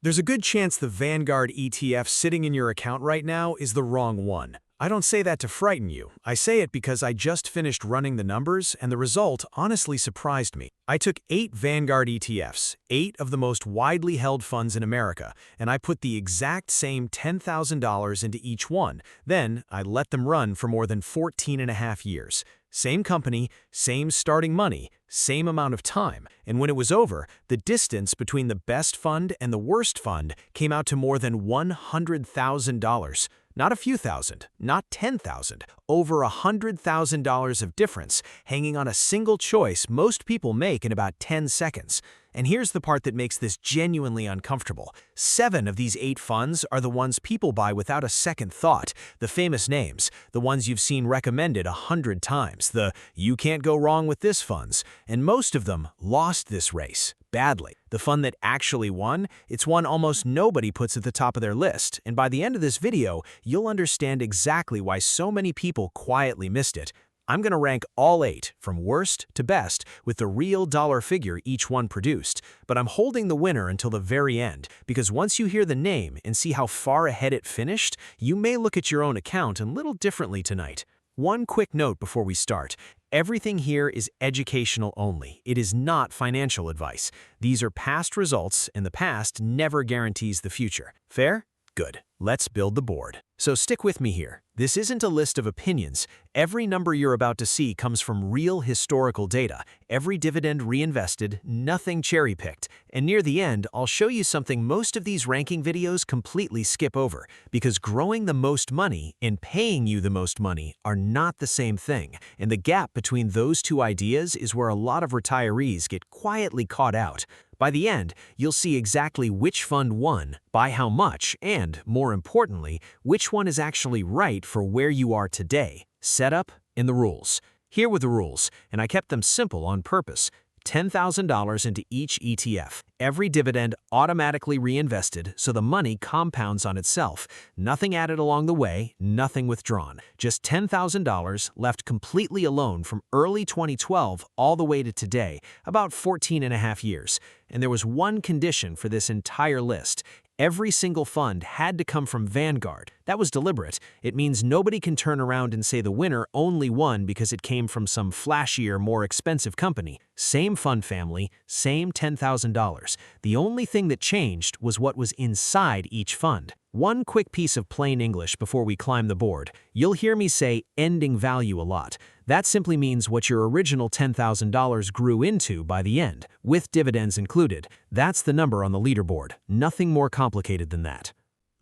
There's a good chance the Vanguard ETF sitting in your account right now is the wrong one. I don't say that to frighten you. I say it because I just finished running the numbers and the result honestly surprised me. I took 8 Vanguard ETFs, 8 of the most widely held funds in America, and I put the exact same $10,000 into each one. Then I let them run for more than 14 and a half years. Same company, same starting money, same amount of time. And when it was over, the distance between the best fund and the worst fund came out to more than $100,000. Not a few thousand, not 10,000, over $100,000 of difference hanging on a single choice most people make in about 10 seconds. And here's the part that makes this genuinely uncomfortable. 7 of these 8 funds are the ones people buy without a second thought, the famous names, the ones you've seen recommended 100 times, the "you can't go wrong with this" funds, and most of them lost this race. Badly. The fund that actually won, it's one almost nobody puts at the top of their list, and by the end of this video, you'll understand exactly why so many people quietly missed it. I'm going to rank all 8, from worst to best, with the real dollar figure each one produced, but I'm holding the winner until the very end, because once you hear the name and see how far ahead it finished, you may look at your own account a little differently tonight. One quick note before we start. Everything here is educational only. It is not financial advice. These are past results, and the past never guarantees the future. Fair? Good. Let's build the board. So stick with me here. This isn't a list of opinions. Every number you're about to see comes from real historical data. Every dividend reinvested, nothing cherry-picked. And near the end, I'll show you something most of these ranking videos completely skip over, because growing the most money and paying you the most money are not the same thing. And the gap between those two ideas is where a lot of retirees get quietly caught out. By the end, you'll see exactly which fund won, by how much, and, more importantly, which one is actually right for where you are today. Setup and the rules. Here were the rules, and I kept them simple on purpose. $10,000 into each ETF. Every dividend automatically reinvested so the money compounds on itself. Nothing added along the way, nothing withdrawn. Just $10,000 left completely alone from early 2012 all the way to today, about 14 and a half years. And there was one condition for this entire list. Every single fund had to come from Vanguard. That was deliberate. It means nobody can turn around and say the winner only won because it came from some flashier, more expensive company. Same fund family, same $10,000. The only thing that changed was what was inside each fund. One quick piece of plain English before we climb the board. You'll hear me say ending value a lot. That simply means what your original $10,000 grew into by the end, with dividends included. That's the number on the leaderboard. Nothing more complicated than that.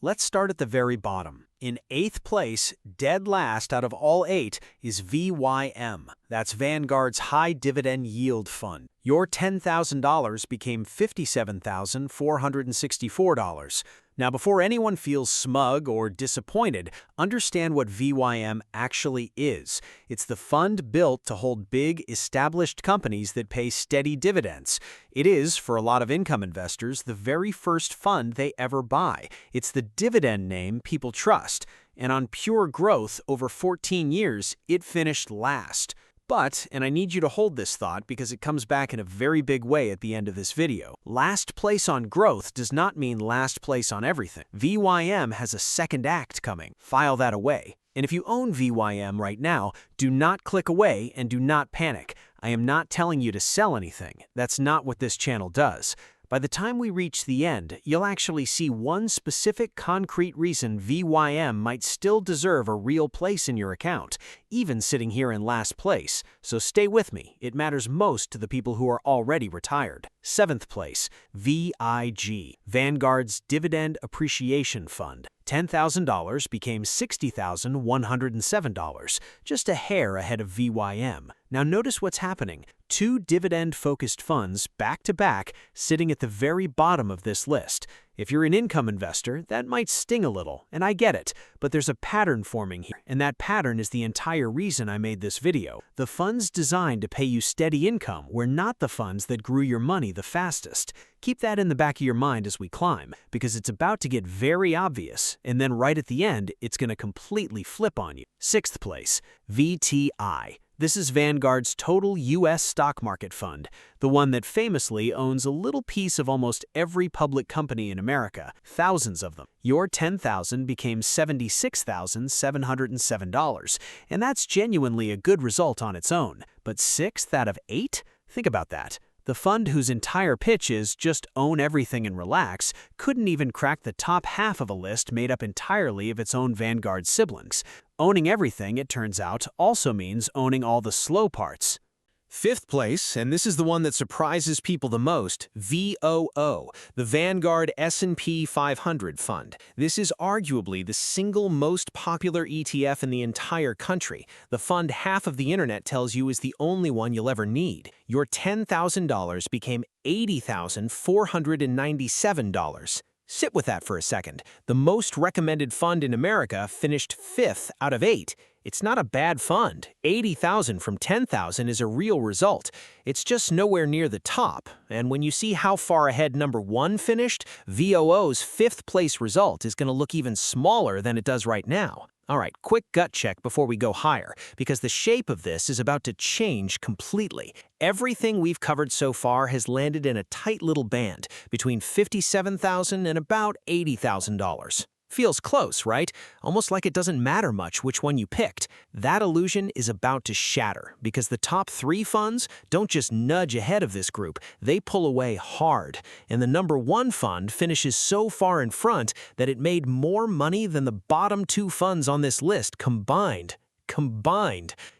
Let's start at the very bottom. In 8th place, dead last out of all 8, is VYM. That's Vanguard's High Dividend Yield Fund. Your $10,000 became $57,464. Now, before anyone feels smug or disappointed, understand what VYM actually is. It's the fund built to hold big, established companies that pay steady dividends. It is, for a lot of income investors, the very first fund they ever buy. It's the dividend name people trust. And on pure growth, over 14 years, it finished last. But, and I need you to hold this thought because it comes back in a very big way at the end of this video, last place on growth does not mean last place on everything. VYM has a second act coming. File that away. And if you own VYM right now, do not click away and do not panic. I am not telling you to sell anything. That's not what this channel does. By the time we reach the end, you'll actually see one specific concrete reason VYM might still deserve a real place in your account, even sitting here in last place. So stay with me. It matters most to the people who are already retired. 7th place, VIG, Vanguard's Dividend Appreciation Fund. $10,000 became $60,107, just a hair ahead of VYM. Now notice what's happening. 2 dividend-focused funds back-to-back sitting at the very bottom of this list. If you're an income investor, that might sting a little, and I get it, but there's a pattern forming here, and that pattern is the entire reason I made this video. The funds designed to pay you steady income were not the funds that grew your money the fastest. Keep that in the back of your mind as we climb, because it's about to get very obvious, and then right at the end, it's going to completely flip on you. 6th place, VTI. This is Vanguard's total U.S. stock market fund, the one that famously owns a little piece of almost every public company in America, thousands of them. Your $10,000 became $76,707, and that's genuinely a good result on its own. But 6th out of 8? Think about that. The fund whose entire pitch is just own everything and relax couldn't even crack the top half of a list made up entirely of its own Vanguard siblings. Owning everything, it turns out, also means owning all the slow parts. 5th place, and this is the one that surprises people the most, VOO, the Vanguard S&P 500 fund. This is arguably the single most popular ETF in the entire country. The fund half of the internet tells you is the only one you'll ever need. Your $10,000 became $80,497. Sit with that for a second. The most recommended fund in America finished 5th out of 8. It's not a bad fund. 80,000 from 10,000 is a real result. It's just nowhere near the top. And when you see how far ahead number 1 finished, VOO's 5th place result is going to look even smaller than it does right now. All right, quick gut check before we go higher, because the shape of this is about to change completely. Everything we've covered so far has landed in a tight little band between $57,000 and about $80,000. Feels close, right? Almost like it doesn't matter much which one you picked. That illusion is about to shatter because the top 3 funds don't just nudge ahead of this group, they pull away hard. And the number 1 fund finishes so far in front that it made more money than the bottom 2 funds on this list combined.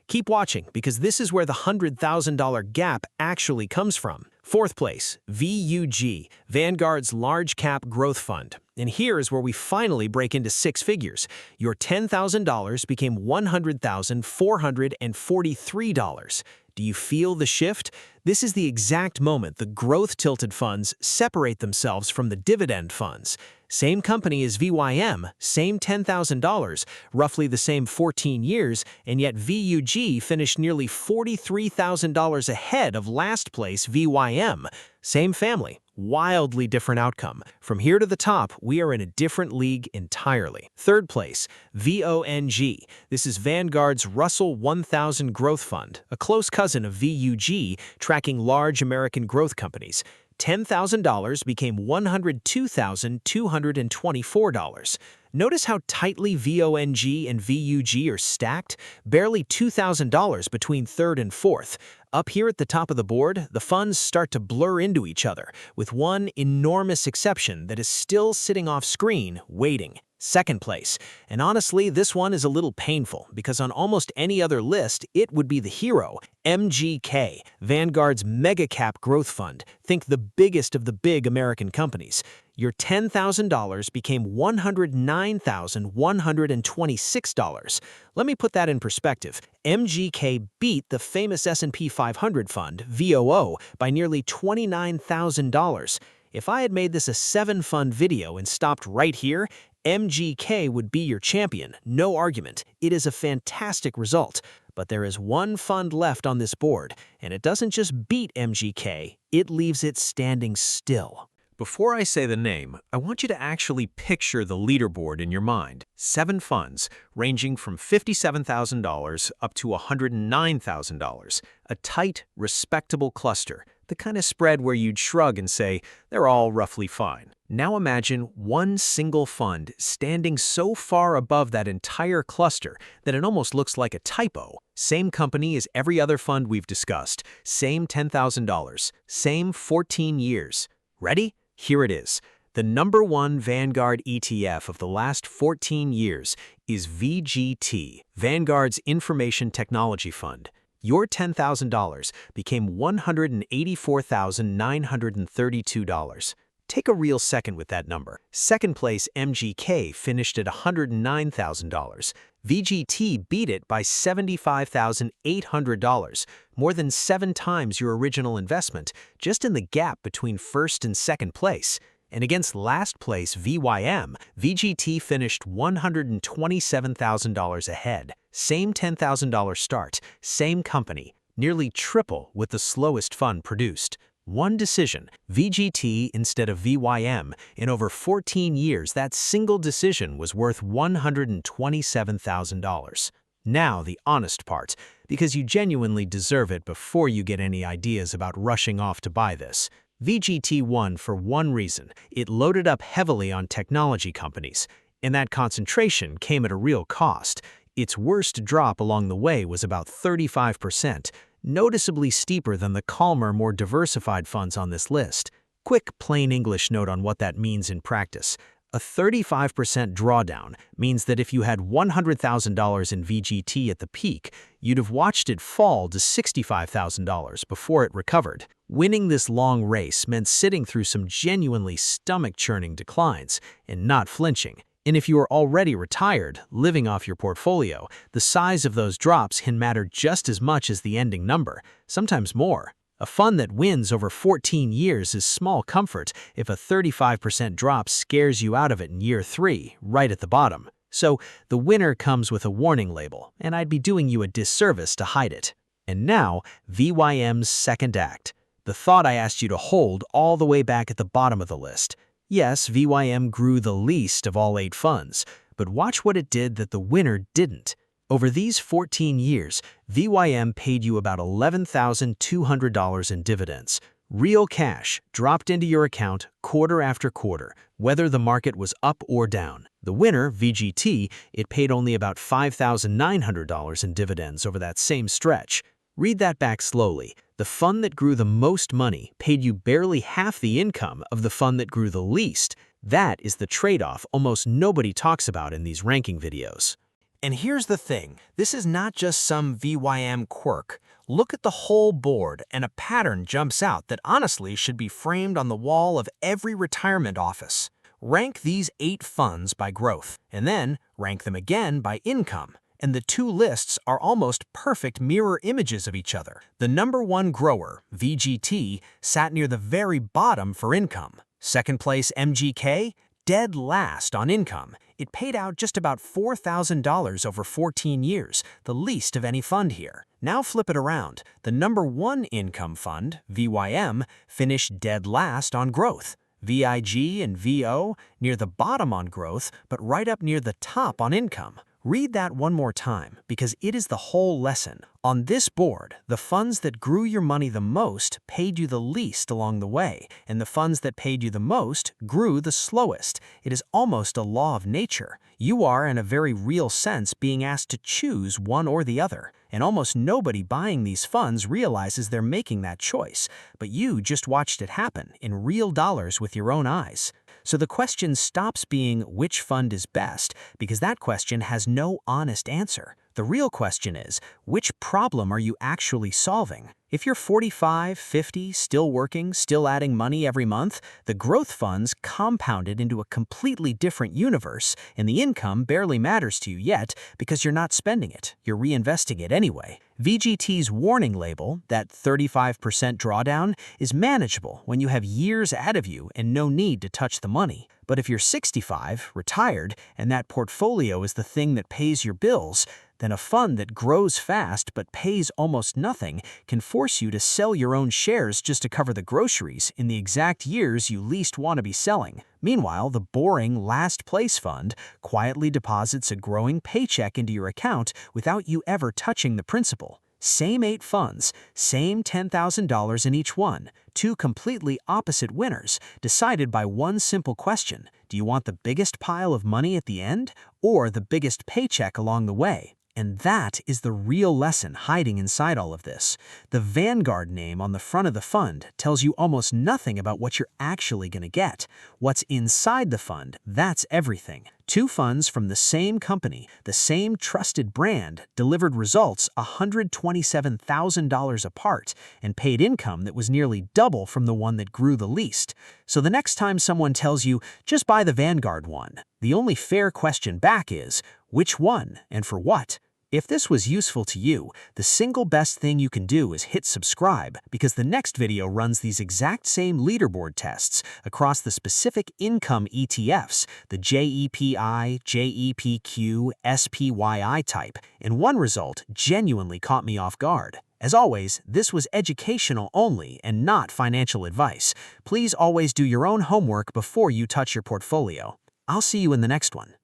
Keep watching because this is where the $100,000 gap actually comes from. 4th place, VUG, Vanguard's Large Cap Growth Fund. And here is where we finally break into 6 figures. Your $10,000 became $100,443. Do you feel the shift? This is the exact moment the growth-tilted funds separate themselves from the dividend funds. Same company as VYM, same $10,000, roughly the same 14 years, and yet VUG finished nearly $43,000 ahead of last place VYM. Same family, wildly different outcome. From here to the top, we are in a different league entirely. 3rd place, VONG. This is Vanguard's Russell 1000 Growth Fund, a close cousin of VUG, tracking large American growth companies. $10,000 became $102,224. Notice how tightly VONG and VUG are stacked? Barely $2,000 between 3rd and 4th. Up here at the top of the board, the funds start to blur into each other, with one enormous exception that is still sitting off screen, waiting. 2nd place. And honestly, this one is a little painful because on almost any other list, it would be the hero. MGK, Vanguard's Mega Cap Growth Fund. Think the biggest of the big American companies. Your $10,000 became $109,126. Let me put that in perspective. MGK beat the famous S&P 500 fund, VOO, by nearly $29,000. If I had made this a 7-fund video and stopped right here, MGK would be your champion, no argument. It is a fantastic result. But there is one fund left on this board, and it doesn't just beat MGK, it leaves it standing still. Before I say the name, I want you to actually picture the leaderboard in your mind. 7 funds, ranging from $57,000 up to $109,000. A tight, respectable cluster, the kind of spread where you'd shrug and say, they're all roughly fine. Now imagine one single fund standing so far above that entire cluster that it almost looks like a typo. Same company as every other fund we've discussed, same $10,000, same 14 years. Ready? Here it is. The number 1 Vanguard ETF of the last 14 years is VGT, Vanguard's Information Technology Fund. Your $10,000 became $184,932. Take a real second with that number. 2nd place MGK finished at $109,000. VGT beat it by $75,800, more than 7 times your original investment, just in the gap between 1st and 2nd place. And against last place VYM, VGT finished $127,000 ahead. Same $10,000 start, same company, nearly triple what the slowest fund produced. One decision, VGT instead of VYM. In over 14 years, that single decision was worth $127,000. Now the honest part, because you genuinely deserve it before you get any ideas about rushing off to buy this. VGT won for one reason: it loaded up heavily on technology companies, and that concentration came at a real cost. Its worst drop along the way was about 35%, noticeably steeper than the calmer, more diversified funds on this list. Quick plain English note on what that means in practice. A 35% drawdown means that if you had $100,000 in VGT at the peak, you'd have watched it fall to $65,000 before it recovered. Winning this long race meant sitting through some genuinely stomach-churning declines and not flinching. And if you are already retired, living off your portfolio, the size of those drops can matter just as much as the ending number, sometimes more. A fund that wins over 14 years is small comfort if a 35% drop scares you out of it in year 3, right at the bottom. So the winner comes with a warning label, and I'd be doing you a disservice to hide it. And now, VYM's second act. The thought I asked you to hold all the way back at the bottom of the list. Yes, VYM grew the least of all 8 funds, but watch what it did that the winner didn't. Over these 14 years, VYM paid you about $11,200 in dividends. Real cash dropped into your account quarter after quarter, whether the market was up or down. The winner, VGT, it paid only about $5,900 in dividends over that same stretch. Read that back slowly. The fund that grew the most money paid you barely half the income of the fund that grew the least. That is the trade-off almost nobody talks about in these ranking videos. And here's the thing, this is not just some VYM quirk. Look at the whole board and a pattern jumps out that honestly should be framed on the wall of every retirement office. Rank these 8 funds by growth, and then rank them again by income. And the 2 lists are almost perfect mirror images of each other. The number 1 grower, VGT, sat near the very bottom for income. Second place MGK, dead last on income. It paid out just about $4,000 over 14 years, the least of any fund here. Now flip it around. The number 1 income fund, VYM, finished dead last on growth. VIG and VO near the bottom on growth, but right up near the top on income. Read that one more time, because it is the whole lesson. On this board, the funds that grew your money the most paid you the least along the way, and the funds that paid you the most grew the slowest. It is almost a law of nature. You are, in a very real sense, being asked to choose one or the other. And almost nobody buying these funds realizes they're making that choice, but you just watched it happen in real dollars with your own eyes. So the question stops being which fund is best, because that question has no honest answer. The real question is, which problem are you actually solving? If you're 45, 50, still working, still adding money every month, the growth funds compounded into a completely different universe, and the income barely matters to you yet because you're not spending it. You're reinvesting it anyway. VGT's warning label, that 35% drawdown, is manageable when you have years ahead of you and no need to touch the money. But if you're 65, retired, and that portfolio is the thing that pays your bills, then a fund that grows fast but pays almost nothing can force you to sell your own shares just to cover the groceries in the exact years you least want to be selling. Meanwhile, the boring last place fund quietly deposits a growing paycheck into your account without you ever touching the principal. Same 8 funds, same $10,000 in each one, 2 completely opposite winners, decided by one simple question: do you want the biggest pile of money at the end or the biggest paycheck along the way? And that is the real lesson hiding inside all of this. The Vanguard name on the front of the fund tells you almost nothing about what you're actually going to get. What's inside the fund, that's everything. 2 funds from the same company, the same trusted brand, delivered results $127,000 apart and paid income that was nearly double from the one that grew the least. So the next time someone tells you, just buy the Vanguard one, the only fair question back is, which one and for what? If this was useful to you, the single best thing you can do is hit subscribe, because the next video runs these exact same leaderboard tests across the specific income ETFs, the JEPI, JEPQ, SPYI type, and one result genuinely caught me off guard. As always, this was educational only and not financial advice. Please always do your own homework before you touch your portfolio. I'll see you in the next one.